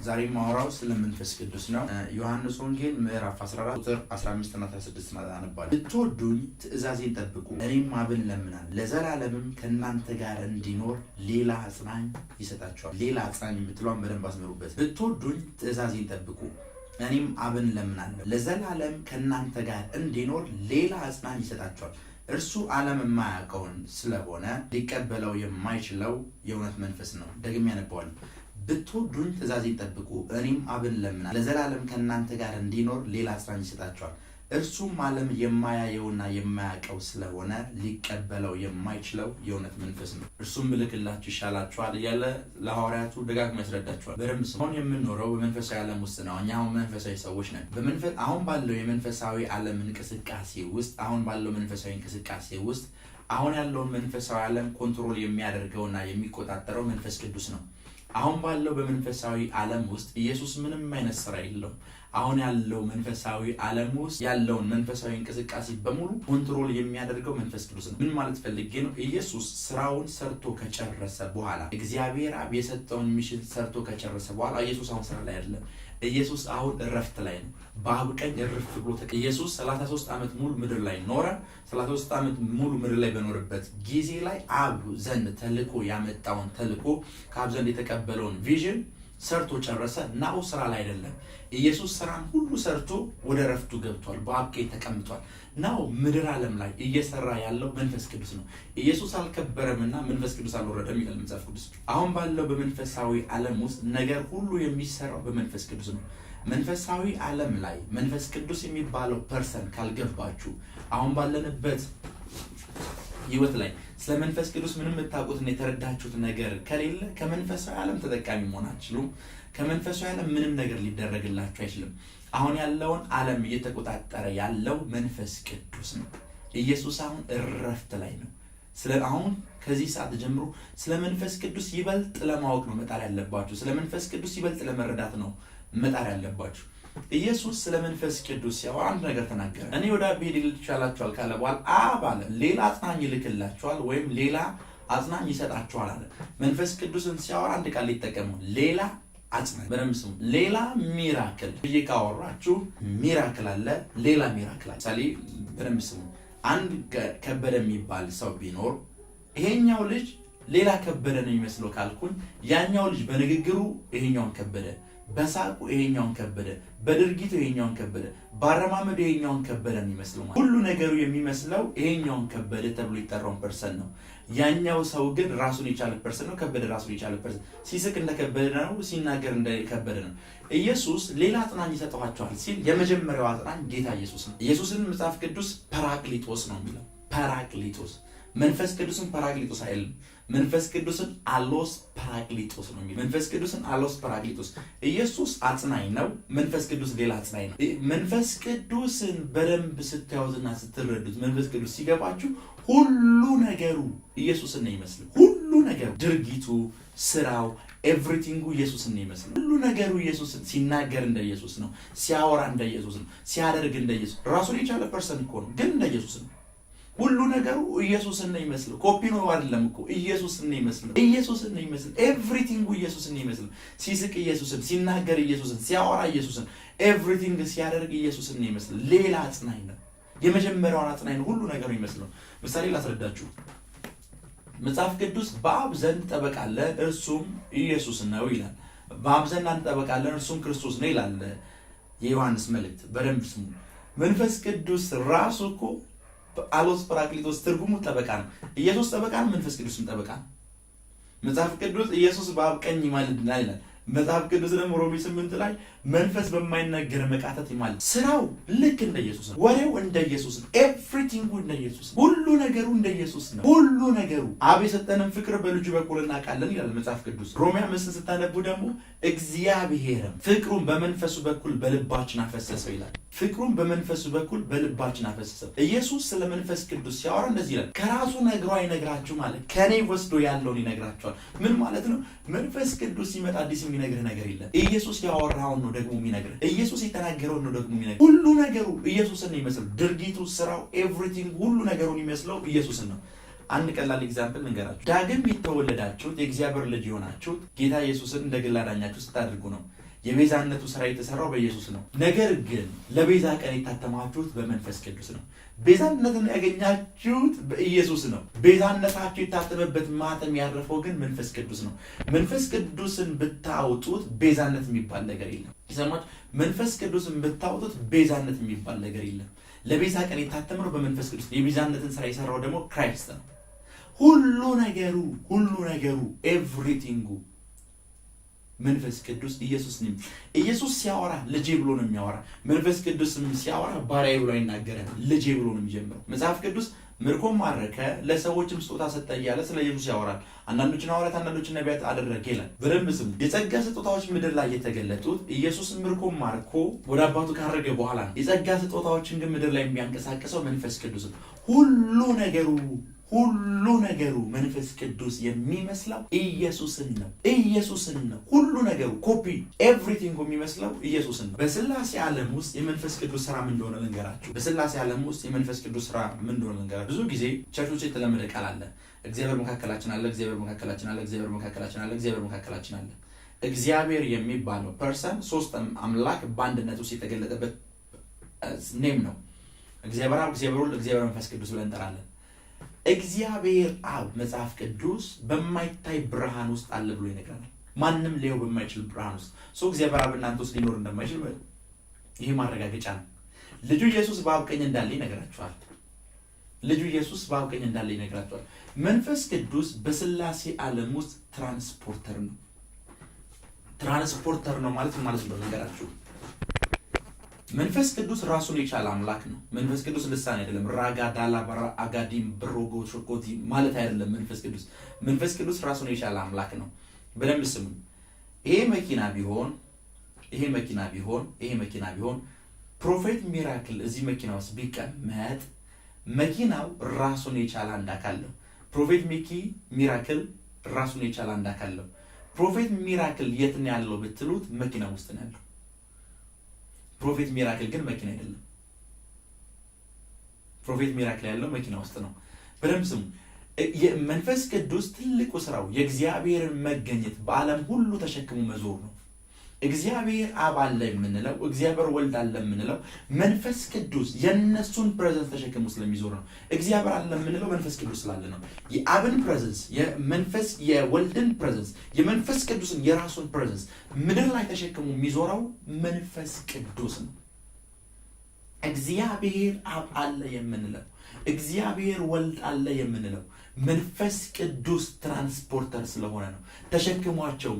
ዛሬ ማውራው ስለ መንፈስ ቅዱስ ነው። ዮሐንስ ወንጌል ምዕራፍ 14 ቁጥር 15 እና 16 አነባለሁ። ብትወዱኝ ትእዛዜን ጠብቁ፣ እኔም አብን ለምናለሁ፣ ለዘላለምም ከእናንተ ጋር እንዲኖር ሌላ አጽናኝ ይሰጣችኋል። ሌላ አጽናኝ የምትለውን በደንብ አስመሩበት። ብትወዱኝ ትእዛዜን ጠብቁ፣ እኔም አብን ለምናለሁ፣ ለዘላለም ከእናንተ ጋር እንዲኖር ሌላ አጽናኝ ይሰጣችኋል። እርሱ ዓለም የማያውቀውን ስለሆነ ሊቀበለው የማይችለው የእውነት መንፈስ ነው። ደግሜ ያነባዋለሁ። ብትወዱኝ ትእዛዜን ጠብቁ፣ እኔም አብን ለምናለሁ፣ ለዘላለም ከእናንተ ጋር እንዲኖር ሌላ አጽናኝ ይሰጣችኋል። እርሱም ዓለም የማያየውና የማያውቀው ስለሆነ ሊቀበለው የማይችለው የእውነት መንፈስ ነው። እርሱም ብልክላችሁ ይሻላችኋል እያለ ለሐዋርያቱ ደጋግሞ ያስረዳችኋል። በደንብ አሁን የምንኖረው በመንፈሳዊ ዓለም ውስጥ ነው። እኛ አሁን መንፈሳዊ ሰዎች ነን። አሁን ባለው የመንፈሳዊ ዓለም እንቅስቃሴ ውስጥ አሁን ያለውን መንፈሳዊ ዓለም ኮንትሮል የሚያደርገውና የሚቆጣጠረው መንፈስ ቅዱስ ነው። አሁን ባለው በመንፈሳዊ ዓለም ውስጥ ኢየሱስ ምንም አይነት ስራ የለውም። አሁን ያለው መንፈሳዊ ዓለም ውስጥ ያለውን መንፈሳዊ እንቅስቃሴ በሙሉ ኮንትሮል የሚያደርገው መንፈስ ቅዱስ ነው። ምን ማለት ፈልጌ ነው? ኢየሱስ ስራውን ሰርቶ ከጨረሰ በኋላ እግዚአብሔር አብ የሰጠውን ሚሽን ሰርቶ ከጨረሰ በኋላ ኢየሱስ አሁን ስራ ላይ አይደለም። ኢየሱስ አሁን እረፍት ላይ ነው። በአብ ቀኝ እረፍ ብሎ ኢየሱስ 33 ዓመት ሙሉ ምድር ላይ ኖረ። 33 ዓመት ሙሉ ምድር ላይ በኖረበት ጊዜ ላይ አብ ዘንድ ተልኮ ያመጣውን ተልኮ ከአብ ዘንድ የተቀበለውን ቪዥን ሰርቶ ጨረሰ። ናው ስራ ላይ አይደለም። ኢየሱስ ስራን ሁሉ ሰርቶ ወደ እረፍቱ ገብቷል። በአብ ቀኝ ተቀምጧል። ናው ምድር ዓለም ላይ እየሰራ ያለው መንፈስ ቅዱስ ነው። ኢየሱስ አልከበረምና መንፈስ ቅዱስ አልወረደም ይላል መጽሐፍ ቅዱስ። አሁን ባለው በመንፈሳዊ ዓለም ውስጥ ነገር ሁሉ የሚሰራው በመንፈስ ቅዱስ ነው። መንፈሳዊ ዓለም ላይ መንፈስ ቅዱስ የሚባለው ፐርሰን ካልገባችሁ አሁን ባለንበት ህይወት ላይ ስለ መንፈስ ቅዱስ ምንም የምታውቁትና የተረዳችሁት ነገር ከሌለ ከመንፈሳዊ ዓለም ተጠቃሚ መሆን አትችሉም። ከመንፈሳዊ ዓለም ምንም ነገር ሊደረግላችሁ አይችልም። አሁን ያለውን ዓለም እየተቆጣጠረ ያለው መንፈስ ቅዱስ ነው። ኢየሱስ አሁን እረፍት ላይ ነው። አሁን ከዚህ ሰዓት ጀምሮ ስለ መንፈስ ቅዱስ ይበልጥ ለማወቅ ነው መጣር ያለባችሁ። ስለ መንፈስ ቅዱስ ይበልጥ ለመረዳት ነው መጣር ያለባችሁ። ኢየሱስ ስለ መንፈስ ቅዱስ ሲያወራ አንድ ነገር ተናገረ። እኔ ወደ አብ ሄድ ይልቻላችኋል ካለ በኋላ አብ አለ ሌላ አጽናኝ ይልክላችኋል ወይም ሌላ አጽናኝ ይሰጣችኋል አለ። መንፈስ ቅዱስን ሲያወራ አንድ ቃል ሊጠቀሙ ሌላ አጽናኝ። በደንብ ስሙ። ሌላ ሚራክል ብዬ ካወራችሁ ሚራክል አለ፣ ሌላ ሚራክል አለ። ሳሊ በደንብ ስሙ። አንድ ከበደ የሚባል ሰው ቢኖር ይሄኛው ልጅ ሌላ ከበደ ነው የሚመስለው ካልኩኝ ያኛው ልጅ በንግግሩ ይሄኛውን ከበደ፣ በሳቁ ይሄኛውን ከበደ፣ በድርጊቱ ይሄኛውን ከበደ፣ ባረማመዱ ይሄኛውን ከበደ ነው የሚመስለው። ሁሉ ነገሩ የሚመስለው ይሄኛውን ከበደ ተብሎ ይጠራውን ፐርሰን ነው። ያኛው ሰው ግን ራሱን የቻለ ፐርሰን ነው። ከበደ ራሱን የቻለ ፐርሰን፣ ሲስቅ እንደከበደ ነው፣ ሲናገር እንደከበደ ነው። ኢየሱስ ሌላ አጽናኝ ይሰጣችኋል ሲል የመጀመሪያው አጽናኝ ጌታ ኢየሱስ ነው። ኢየሱስን መጽሐፍ ቅዱስ ፓራክሊቶስ ነው የሚለው። ፓራክሊቶስ መንፈስ ቅዱስን ፓራክሊቶስ አይልም። መንፈስ ቅዱስን አሎስ ፓራክሊቶስ ነው የሚለው። መንፈስ ቅዱስን አሎስ ፓራክሊቶስ። ኢየሱስ አጽናኝ ነው። መንፈስ ቅዱስ ሌላ አጽናኝ ነው። መንፈስ ቅዱስን በደንብ ስታዩትና ስትረዱት መንፈስ ቅዱስ ሲገባችሁ ሁሉ ነገሩ ኢየሱስን ነው ይመስል። ሁሉ ነገሩ፣ ድርጊቱ፣ ስራው፣ ኤቭሪቲንጉ ኢየሱስን ነው ይመስል። ሁሉ ነገሩ ኢየሱስን ሲናገር እንደ ኢየሱስ ነው፣ ሲያወራ እንደ ኢየሱስ ነው፣ ሲያደርግ እንደ ኢየሱስ። ራሱን የቻለ ፐርሰን እኮ ነው፣ ግን እንደ ኢየሱስ ነው። ሁሉ ነገሩ ኢየሱስን ነው ይመስል። ኮፒ ነው አይደለም እኮ ኢየሱስን ነው ይመስል። ኢየሱስን ነው ይመስል። ኤቭሪቲንጉ ኢየሱስን ነው ይመስል። ሲስቅ ኢየሱስን፣ ሲናገር ኢየሱስን፣ ሲያወራ ኢየሱስን፣ ኤቭሪቲንግ ሲያደርግ ኢየሱስን ነው ይመስል። ሌላ አጽናኝ ነው። የመጀመሪያውን አጽናኝ ነው ሁሉ ነገሩ ይመስለው። ምሳሌ ላስረዳችሁ። መጽሐፍ ቅዱስ በአብ ዘንድ ጠበቃ አለን እርሱም ኢየሱስ ነው ይላል። በአብ ዘንድ አንድ ጠበቃ አለን እርሱም ክርስቶስ ነው ይላል የዮሐንስ መልእክት። በደንብ ስሙ። መንፈስ ቅዱስ ራሱ እኮ አሎስ ፓራክሊቶስ ትርጉሙ ጠበቃ ነው። ኢየሱስ ጠበቃ ነው፣ መንፈስ ቅዱስም ጠበቃ ነው። መጽሐፍ ቅዱስ ኢየሱስ በአብ ቀኝ ይማልድናል ይላል። መጽሐፍ ቅዱስ ደግሞ ሮሜ 8 ላይ መንፈስ በማይናገር መቃተት ይማልድ። ስራው ልክ እንደ ኢየሱስ ነው። ወሬው እንደ ኢየሱስ ነው። ኤቭሪቲንጉ እንደ ኢየሱስ ነው። ሁሉ ነገሩ እንደ ኢየሱስ ነው። ሁሉ ነገሩ አብ የሰጠንን ፍቅር በልጁ በኩል እናውቃለን ይላል መጽሐፍ ቅዱስ። ሮሜ 5 ስታነቡ ደግሞ እግዚአብሔርም ፍቅሩን በመንፈሱ በኩል በልባችን አፈሰሰው ይላል። ፍቅሩን በመንፈሱ በኩል በልባችን አፈሰሰው። ኢየሱስ ስለ መንፈስ ቅዱስ ሲያወራ እንደዚህ ይላል። ከራሱ ነግሮ አይነግራችሁ ማለት ከኔ ወስዶ ያለውን ይነግራችኋል። ምን ማለት ነው? መንፈስ ቅዱስ ሲመጣ አዲስ የሚነግርህ ነገር የለም። ኢየሱስ ያወራውን ነው ደግሞ የሚነግርህ። ኢየሱስ የተናገረውን ነው ደግሞ የሚነግርህ። ሁሉ ነገሩ ኢየሱስን ነው የሚመስለው። ድርጊቱ፣ ስራው፣ ኤቭሪቲንግ ሁሉ ነገሩን የሚመስለው ኢየሱስን ነው። አንድ ቀላል ኤግዛምፕል ልንገራችሁ። ዳግም የተወለዳችሁት የእግዚአብሔር ልጅ የሆናችሁት ጌታ ኢየሱስን እንደ ግል አዳኛችሁ ስታደርጉ ነው። የቤዛነቱ ስራ የተሰራው በኢየሱስ ነው። ነገር ግን ለቤዛ ቀን የታተማችሁት በመንፈስ ቅዱስ ነው። ቤዛነትን ያገኛችሁት በኢየሱስ ነው። ቤዛነታችሁ የታተመበት ማተም ያረፈው ግን መንፈስ ቅዱስ ነው። መንፈስ ቅዱስን ብታወጡት ቤዛነት የሚባል ነገር የለም። ይሰማች መንፈስ ቅዱስን ብታወጡት ቤዛነት የሚባል ነገር የለም። ለቤዛ ቀን የታተመው በመንፈስ ቅዱስ፣ የቤዛነትን ስራ የሰራው ደግሞ ክራይስት ነው። ሁሉ ነገሩ ኤቭሪቲንጉ መንፈስ ቅዱስ ኢየሱስ ነው። ኢየሱስ ሲያወራ ልጄ ብሎ ነው የሚያወራ። መንፈስ ቅዱስም ሲያወራ ባሪያዬ ብሎ አይናገርም፣ ልጄ ብሎ ነው የሚጀምረው። መጽሐፍ ቅዱስ ምርኮም ማረከ ለሰዎችም ስጦታ ሰጠ እያለ ስለ ኢየሱስ ያወራል። አንዳንዶችን ሐዋርያት አንዳንዶችን ነቢያት አደረገ ይላል። በደንብ ስሙ። የጸጋ ስጦታዎች ምድር ላይ የተገለጡት ኢየሱስ ምርኮም ማርኮ ወደ አባቱ ካረገ በኋላ ነው። የጸጋ ስጦታዎችን ግን ምድር ላይ የሚያንቀሳቅሰው መንፈስ ቅዱስ ነው። ሁሉ ነገሩ መንፈስ ቅዱስ የሚመስለው ኢየሱስን ነው። ሁሉ ነገሩ ኮፒ ኤቭሪቲንግ የሚመስለው ኢየሱስን ነው። በስላሴ ዓለም ውስጥ የመንፈስ ቅዱስ ስራ ምን እንደሆነ ልንገራችሁ። ብዙ ጊዜ ቸርቾች የተለመደ ቃል አለ። እግዚአብሔር መካከላችን አለ። እግዚአብሔር የሚባለው ፐርሰን ሶስት አምላክ በአንድነት ውስጥ የተገለጠበት ኔም ነው። እግዚአብሔር አብ፣ እግዚአብሔር ወልድ፣ እግዚአብሔር መንፈስ ቅዱስ ብለን እንጠራለን። እግዚአብሔር አብ መጽሐፍ ቅዱስ በማይታይ ብርሃን ውስጥ አለ ብሎ ይነግረናል። ማንም ሊያየው በማይችል ብርሃን ውስጥ እግዚአብሔር አብ እናንተ ውስጥ ሊኖር እንደማይችል ይሄ ማረጋገጫ ነው። ልጁ ኢየሱስ በአብ ቀኝ እንዳለ ይነግራቸዋል። መንፈስ ቅዱስ በስላሴ ዓለም ውስጥ ትራንስፖርተር ነው ማለት ነው ነገራችሁ። መንፈስ ቅዱስ ራሱን የቻለ አምላክ ነው። መንፈስ ቅዱስ ልሳን አይደለም። ራጋ ዳላ ባራ አጋዲም ብሮጎ ሾኮቲ ማለት አይደለም። መንፈስ ቅዱስ ራሱን የቻለ አምላክ ነው። በደንብ ስሙ። ይሄ መኪና ቢሆን ፕሮፌት ሚራክል እዚህ መኪና ውስጥ ቢቀመጥ መኪናው ራሱን የቻለ አንድ አካል ነው። ፕሮፌት ሚራክል ራሱን የቻለ አንድ አካል ነው። ፕሮፌት ሚራክል የት ነው ያለው ብትሉት መኪና ውስጥ ነው ያለው። ፕሮፌት ሚራክል ግን መኪና አይደለም። ፕሮፌት ሚራክል ያለው መኪና ውስጥ ነው። በደንብ ስሙ። የመንፈስ ቅዱስ ትልቁ ስራው የእግዚአብሔርን መገኘት በዓለም ሁሉ ተሸክሞ መዞር ነው። እግዚአብሔር አብ አለ የምንለው፣ እግዚአብሔር ወልድ አለ የምንለው መንፈስ ቅዱስ የነሱን ፕሬዘንስ ተሸክሞ ስለሚዞር ነው። እግዚአብሔር አለ የምንለው መንፈስ ቅዱስ ስላለ ነው። የአብን ፕሬዘንስ፣ የወልድን ፕሬዘንስ፣ የመንፈስ ቅዱስን የራሱን ፕሬዘንስ ምድር ላይ ተሸክሞ የሚዞረው መንፈስ ቅዱስ ነው። እግዚአብሔር አብ አለ የምንለው፣ እግዚአብሔር ወልድ አለ የምንለው መንፈስ ቅዱስ ትራንስፖርተር ስለሆነ ነው። ተሸክሟቸው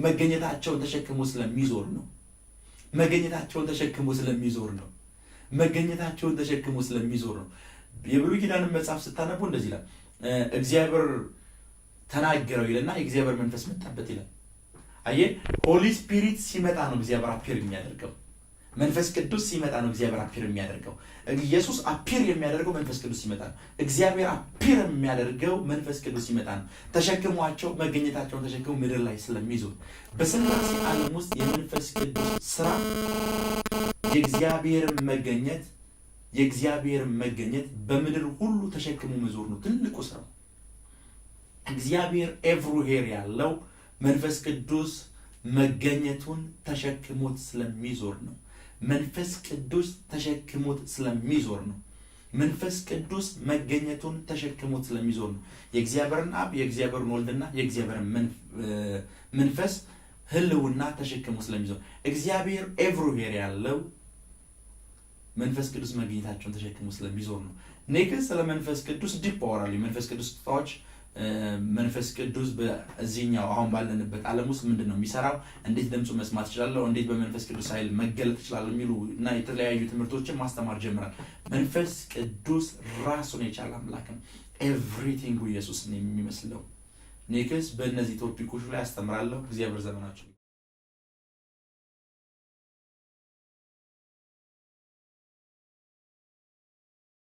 መገኘታቸውን ተሸክሞ ስለሚዞር ነው። የብሉይ ኪዳንን መጽሐፍ ስታነቡ እንደዚህ ይላል። እግዚአብሔር ተናገረው ይልና የእግዚአብሔር መንፈስ መጣበት ይላል። አየህ፣ ሆሊ ስፒሪት ሲመጣ ነው እግዚአብሔር አፒር የሚያደርገው። መንፈስ ቅዱስ ሲመጣ ነው እግዚአብሔር አፒር የሚያደርገው። ኢየሱስ አፒር የሚያደርገው መንፈስ ቅዱስ ሲመጣ ነው። እግዚአብሔር አፒር የሚያደርገው መንፈስ ቅዱስ ሲመጣ ነው። ተሸክሟቸው መገኘታቸውን ተሸክመው ምድር ላይ ስለሚዞር በስላሴ ዓለም ውስጥ የመንፈስ ቅዱስ ስራ የእግዚአብሔር መገኘት በምድር ሁሉ ተሸክሞ መዞር ነው ትልቁ ስራው። እግዚአብሔር ኤቭሪዌር ያለው መንፈስ ቅዱስ መገኘቱን ተሸክሞት ስለሚዞር ነው። መንፈስ ቅዱስ መገኘቱን ተሸክሞት ስለሚዞር ነው። የእግዚአብሔርን አብ፣ የእግዚአብሔርን ወልድና የእግዚአብሔርን መንፈስ ህልውና ተሸክሞ ስለሚዞር እግዚአብሔር ኤቭሪዌር ያለው መንፈስ ቅዱስ መገኘታቸውን ተሸክሞ ስለሚዞር ነው። ኔክስት ስለ መንፈስ ቅዱስ ዲፕ አወራለሁ። መንፈስ ቅዱስ ስጦታዎች መንፈስ ቅዱስ በዚህኛው አሁን ባለንበት ዓለም ውስጥ ምንድን ነው የሚሰራው? እንዴት ድምፁ መስማት እችላለሁ? እንዴት በመንፈስ ቅዱስ ኃይል መገለጥ እችላለሁ? የሚሉ እና የተለያዩ ትምህርቶችን ማስተማር ጀምራል። መንፈስ ቅዱስ ራሱን የቻለ አምላክ ነው። ኤቭሪቲንግ ኢየሱስን የሚመስለው ኔክስት በእነዚህ ቶፒኮች ላይ አስተምራለሁ። እግዚአብሔር ዘመናችሁ